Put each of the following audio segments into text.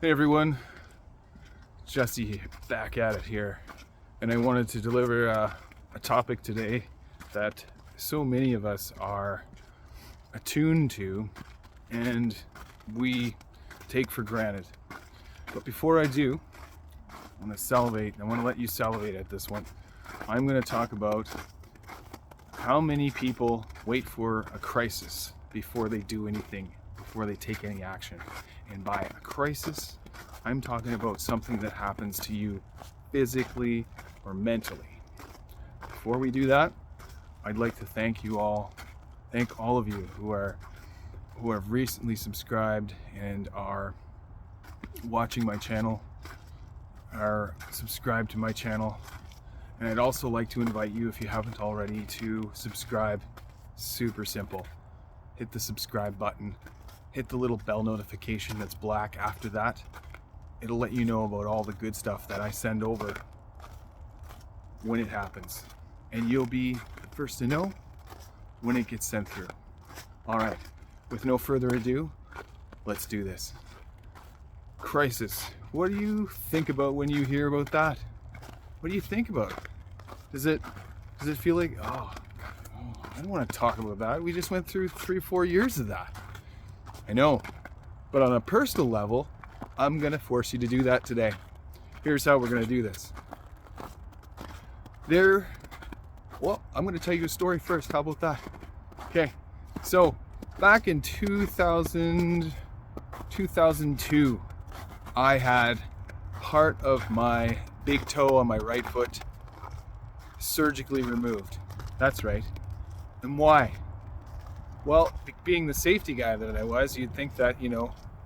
Hey everyone, Jesse back at it here, and I wanted to deliver a topic today that so many of us are attuned to and we take for granted. But before I do, I want to let you salivate at this one. I'm going to talk about how many people wait for a crisis before they do anything, before they take any action. And by a crisis, I'm talking about something that happens to you physically or mentally. Before we do that, I'd like to thank all of you who have recently subscribed and are watching my channel, are subscribed to my channel. And I'd also like to invite you, if you haven't already, to subscribe. Super simple. Hit the subscribe button. Hit the little bell notification that's black after that. It'll let you know about all the good stuff that I send over when it happens. And you'll be the first to know when it gets sent through. All right, with no further ado, let's do this. Crisis. What do you think about when you hear about that? What do you think about? Does it feel like, I don't want to talk about that. We just went through 3-4 years of that. I know, but on a personal level, I'm gonna force you to do that today. Here's how we're gonna do this. I'm gonna tell you a story first. How about that? Okay, so back in 2002, I had part of my big toe on my right foot surgically removed. That's right. And why? Well, being the safety guy that I was, you'd think that,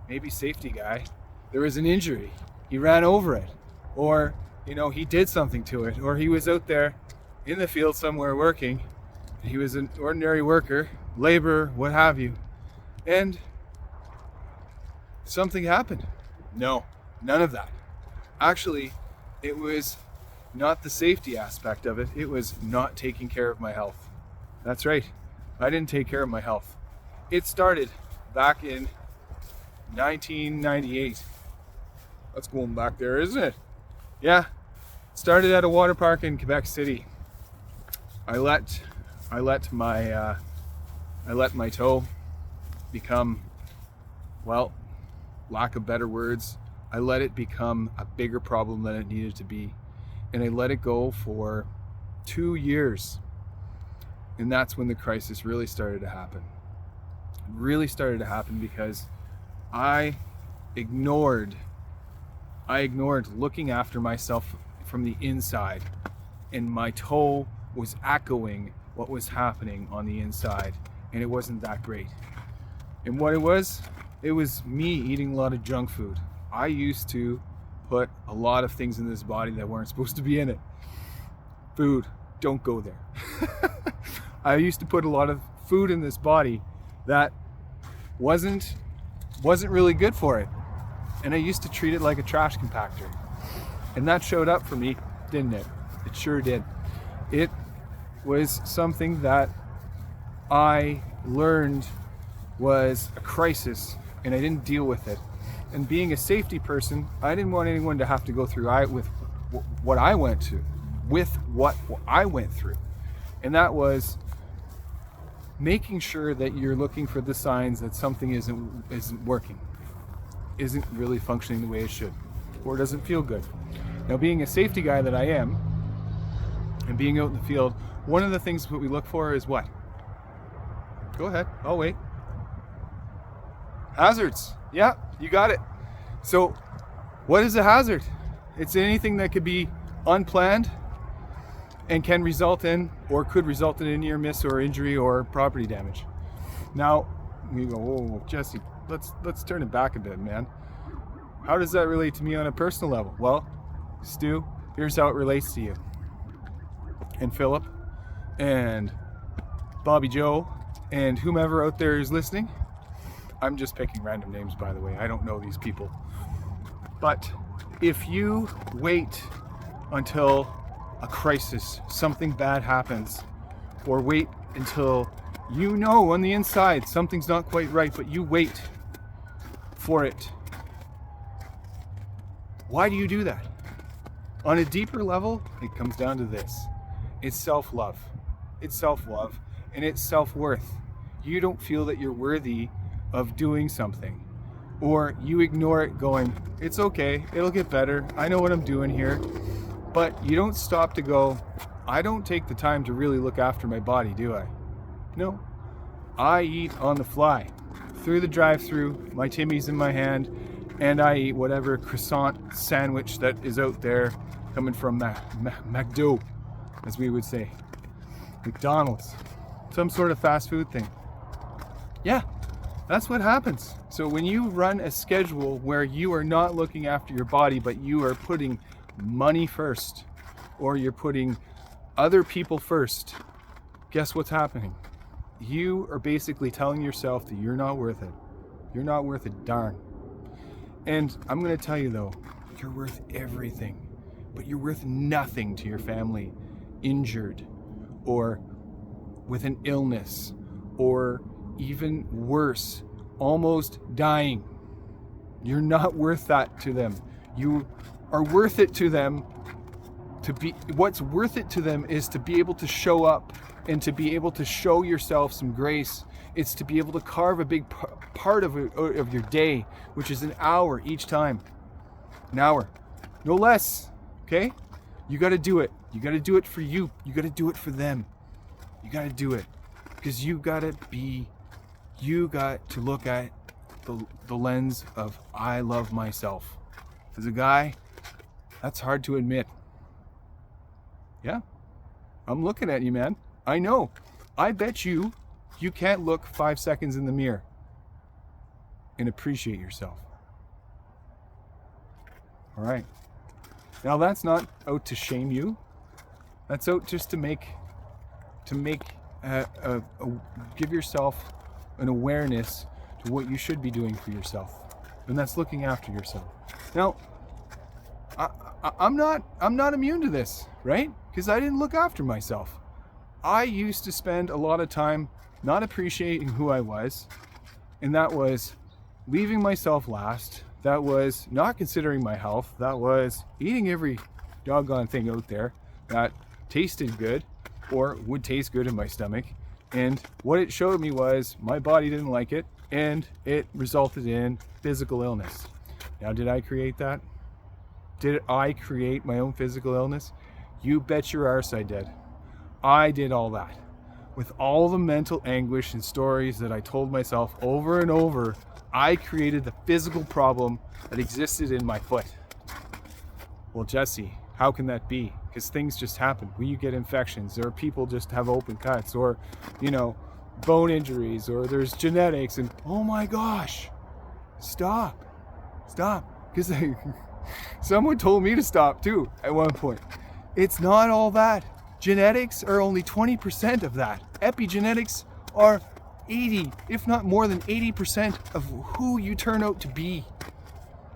maybe safety guy, there was an injury. He ran over it. Or, he did something to it. Or he was out there in the field somewhere working. He was an ordinary worker, laborer, what have you. And something happened. No, none of that. Actually, it was not the safety aspect of it. It was not taking care of my health. That's right. I didn't take care of my health. It started back in 1998. That's going back there, isn't it? Yeah. It started at a water park in Quebec City. I let my toe become, well, lack of better words, I let it become a bigger problem than it needed to be. And I let it go for 2 years. And that's when the crisis really started to happen. It really started to happen because I ignored looking after myself from the inside, and my toe was echoing what was happening on the inside, and it wasn't that great. And what it was me eating a lot of junk food. I used to put a lot of things in this body that weren't supposed to be in it. Food, don't go there. I used to put a lot of food in this body that wasn't really good for it. And I used to treat it like a trash compactor. And that showed up for me, didn't it? It sure did. It was something that I learned was a crisis, and I didn't deal with it. And being a safety person, I didn't want anyone to have to go through what I went through. And that was making sure that you're looking for the signs that something isn't working, isn't really functioning the way it should, or doesn't feel good. Now, being a safety guy that I am, and being out in the field, one of the things that we look for is what? Go ahead, I'll wait. Hazards. Yeah, you got it. So, what is a hazard? It's anything that could be unplanned and can result in, or could result in, a near miss or injury or property damage. Now, we go, whoa, Jesse, let's turn it back a bit, man. How does that relate to me on a personal level? Well, Stu, here's how it relates to you. And Philip, and Bobby Joe, and whomever out there is listening. I'm just picking random names, by the way. I don't know these people. But if you wait until a crisis, something bad happens, or wait until on the inside something's not quite right, but you wait for it Why do you do that? On a deeper level, it comes down to this. It's self-love. It's self-love and it's self-worth. You don't feel that you're worthy of doing something, or you ignore it going, it's okay, it'll get better, I know what I'm doing here. But you don't stop to go, I don't take the time to really look after my body, do I? No. I eat on the fly, through the drive-through, my Timmy's in my hand, and I eat whatever croissant sandwich that is out there coming from McDo, as we would say. McDonald's. Some sort of fast food thing. Yeah, that's what happens. So when you run a schedule where you are not looking after your body, but you are putting money first, or you're putting other people first, guess what's happening? You are basically telling yourself that you're not worth it. You're not worth a darn. And I'm going to tell you though, you're worth everything, but you're worth nothing to your family injured or with an illness, or even worse, almost dying. You're not worth that to them. You are worth it to them to be, what's worth it to them is to be able to show up and to be able to show yourself some grace. It's to be able to carve a big part of your day, which is an hour each time. An hour, no less, okay? You got to do it. You got to do it for you. You got to do it for them. You got to do it because you got to look at the lens of I love myself. As a guy, that's hard to admit. Yeah, I'm looking at you, man. I know. I bet you can't look 5 seconds in the mirror and appreciate yourself. All right. Now that's not out to shame you. That's out just to give yourself an awareness to what you should be doing for yourself, and that's looking after yourself. Now, I'm not immune to this, right? Because I didn't look after myself. I used to spend a lot of time not appreciating who I was, and that was leaving myself last. That was not considering my health. That was eating every doggone thing out there that tasted good or would taste good in my stomach. And what it showed me was my body didn't like it, and it resulted in physical illness. Now, did I create that? Did I create my own physical illness? You bet your arse I did. I did all that. With all the mental anguish and stories that I told myself over and over, I created the physical problem that existed in my foot. Well, Jesse, how can that be? Because things just happen. When you get infections, or people just have open cuts, or, bone injuries, or there's genetics, and oh my gosh, stop. Because someone told me to stop too at one point. It's not all that. Genetics are only 20% of that. Epigenetics are 80, if not more than 80% of who you turn out to be.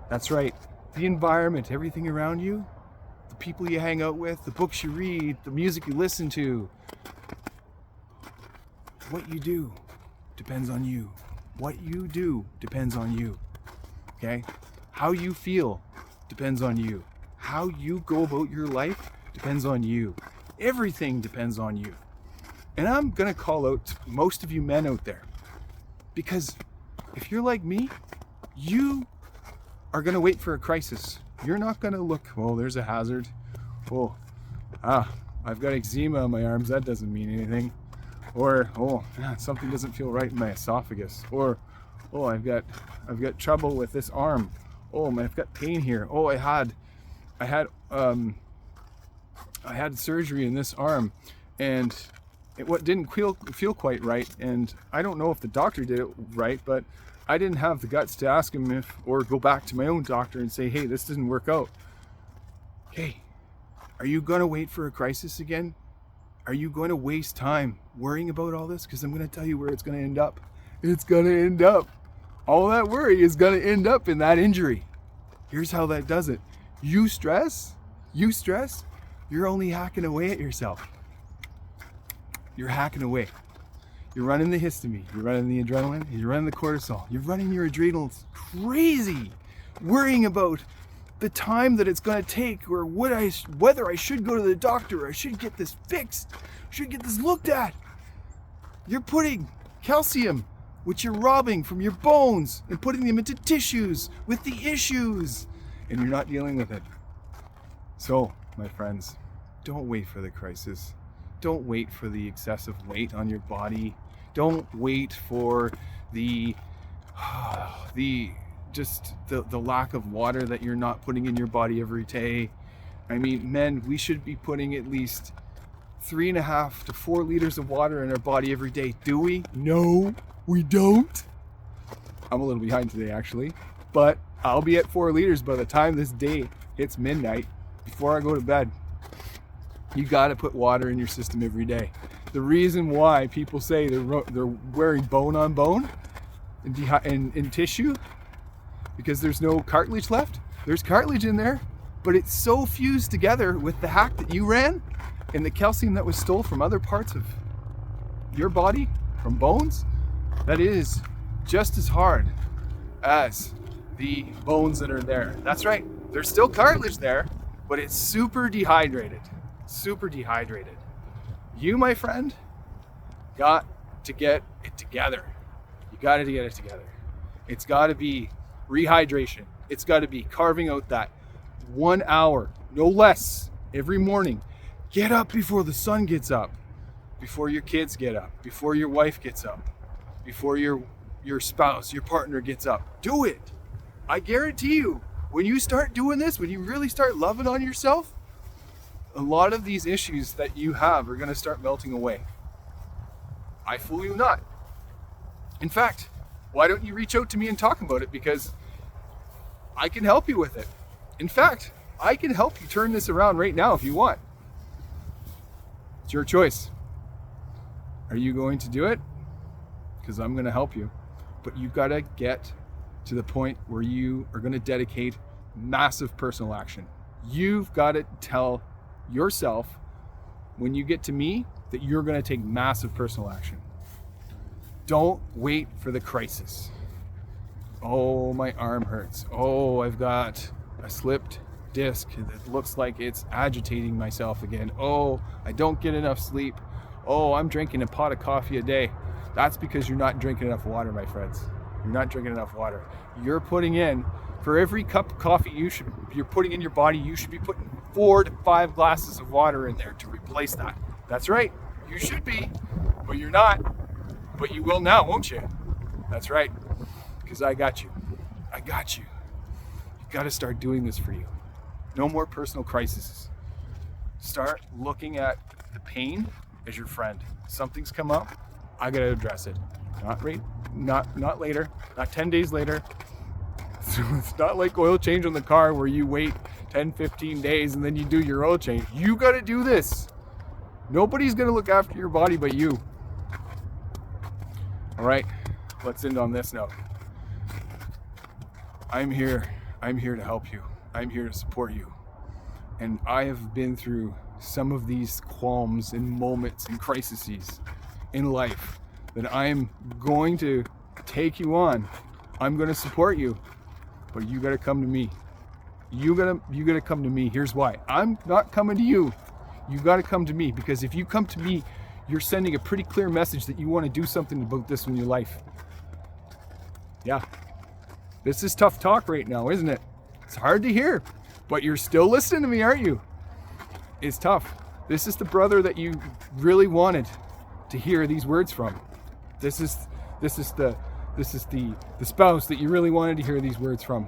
That's right. The environment, everything around you, the people you hang out with, the books you read, the music you listen to. What you do depends on you. What you do depends on you. Okay? How you feel depends on you. How you go about your life depends on you. Everything depends on you. And I'm gonna call out most of you men out there, because if you're like me, you are gonna wait for a crisis. You're not gonna look, oh, there's a hazard. Oh, I've got eczema on my arms, that doesn't mean anything. Or, something doesn't feel right in my esophagus. Or, I've got trouble with this arm. I've got pain here. I had surgery in this arm, and it didn't feel quite right, and I don't know if the doctor did it right, but I didn't have the guts to ask him or go back to my own doctor and say, hey, this didn't work out. Okay, are you going to wait for a crisis again? Are you going to waste time worrying about all this? Because I'm going to tell you where it's going to end up. It's going to end up. All that worry is going to end up in that injury. Here's how that does it. You stress, you're only hacking away at yourself. You're hacking away. You're running the histamine, you're running the adrenaline, you're running the cortisol, you're running your adrenals crazy, worrying about the time that it's going to take, or whether I should go to the doctor, or I should get this fixed, should get this looked at. You're putting calcium, which you're robbing from your bones, and putting them into tissues with the issues, and you're not dealing with it. So, my friends, don't wait for the crisis. Don't wait for the excessive weight on your body. Don't wait for the lack of water that you're not putting in your body every day. I mean, men, we should be putting at least 3.5 to 4 liters of water in our body every day. Do we? No, we don't. I'm a little behind today, actually, but I'll be at 4 liters by the time this day hits midnight before I go to bed. You got to put water in your system every day. The reason why people say they're wearing bone on bone in tissue, because there's no cartilage left. There's cartilage in there, but it's so fused together with the hack that you ran and the calcium that was stole from other parts of your body, from bones, that is just as hard as the bones that are there. That's right, there's still cartilage there, but it's super dehydrated. Super dehydrated. You, my friend, got to get it together. You got to get it together. It's got to be rehydration. It's got to be carving out that 1 hour, no less, every morning. Get up before the sun gets up, before your kids get up, before your wife gets up, before your spouse, your partner gets up. Do it. I guarantee you, when you start doing this, when you really start loving on yourself, a lot of these issues that you have are going to start melting away. I fool you not. In fact, why don't you reach out to me and talk about it? Because I can help you with it. In fact, I can help you turn this around right now if you want. It's your choice. Are you going to do it? Because I'm going to help you. But you've got to get to the point where you are going to dedicate massive personal action. You've got to tell yourself, when you get to me, that you're going to take massive personal action. Don't wait for the crisis. Oh, my arm hurts. Oh, I've got a slipped disc that looks like it's agitating myself again. Oh, I don't get enough sleep. Oh, I'm drinking a pot of coffee a day. That's because you're not drinking enough water, my friends. You're not drinking enough water. You're putting in, for every cup of coffee you're putting in your body, you should be putting 4 to 5 glasses of water in there to replace that. That's right. You should be, but you're not. But you will now, won't you? That's right. Because I got you. I got you. You got to start doing this for you. No more personal crises. Start looking at the pain as your friend. Something's come up. I got to address it. Not later. Not 10 days later. So it's not like oil change on the car where you wait 10, 15 days and then you do your oil change. You got to do this. Nobody's going to look after your body but you. All right, let's end on this note. I'm here to help you. I'm here to support you. And I have been through some of these qualms and moments and crises in life that I'm going to take you on. I'm going to support you, but you got to come to me. You got to come to me. Here's why. I'm not coming to you. You got to come to me, because if you come to me, you're sending a pretty clear message that you want to do something about this in your life. Yeah. This is tough talk right now, isn't it? It's hard to hear, but you're still listening to me, aren't you? It's tough. This is the brother that you really wanted to hear these words from. This is the spouse that you really wanted to hear these words from.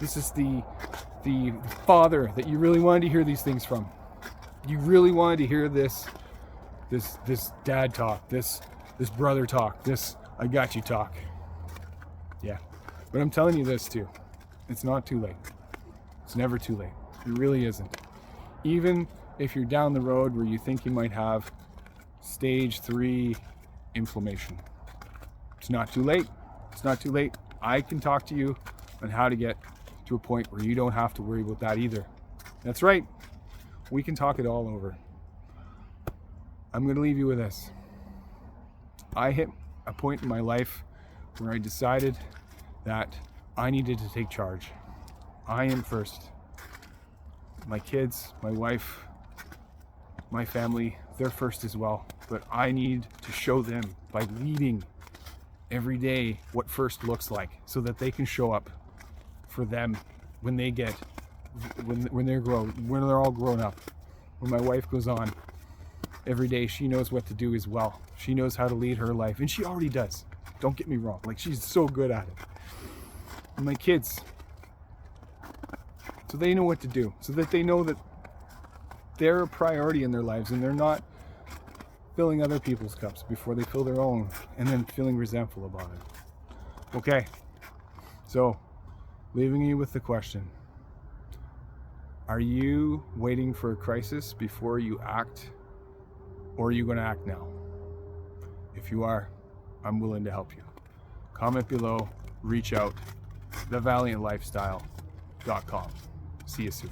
This is the father that you really wanted to hear these things from. You really wanted to hear this dad talk, this brother talk, this I got you talk. Yeah. But I'm telling you this too. It's not too late. It's never too late. It really isn't. Even if you're down the road where you think you might have stage 3 inflammation, it's not too late. It's not too late. I can talk to you on how to get to a point where you don't have to worry about that either. That's right. We can talk it all over. I'm going to leave you with this. I hit a point in my life where I decided that I needed to take charge. I am first. My kids, my wife, my family, they're first as well. But I need to show them by leading every day what first looks like, so that they can show up for them when they get, when they're all grown up. When my wife goes on every day, she knows what to do as well. She knows how to lead her life, and she already does. Don't get me wrong, like, she's so good at it. And my kids, so they know what to do, so that they know that they're a priority in their lives, and they're not filling other people's cups before they fill their own and then feeling resentful about it. Okay, so leaving you with the question: are you waiting for a crisis before you act, or are you going to act now? If you are, I'm willing to help you. Comment below, reach out, thevaliantlifestyle.com. See you soon.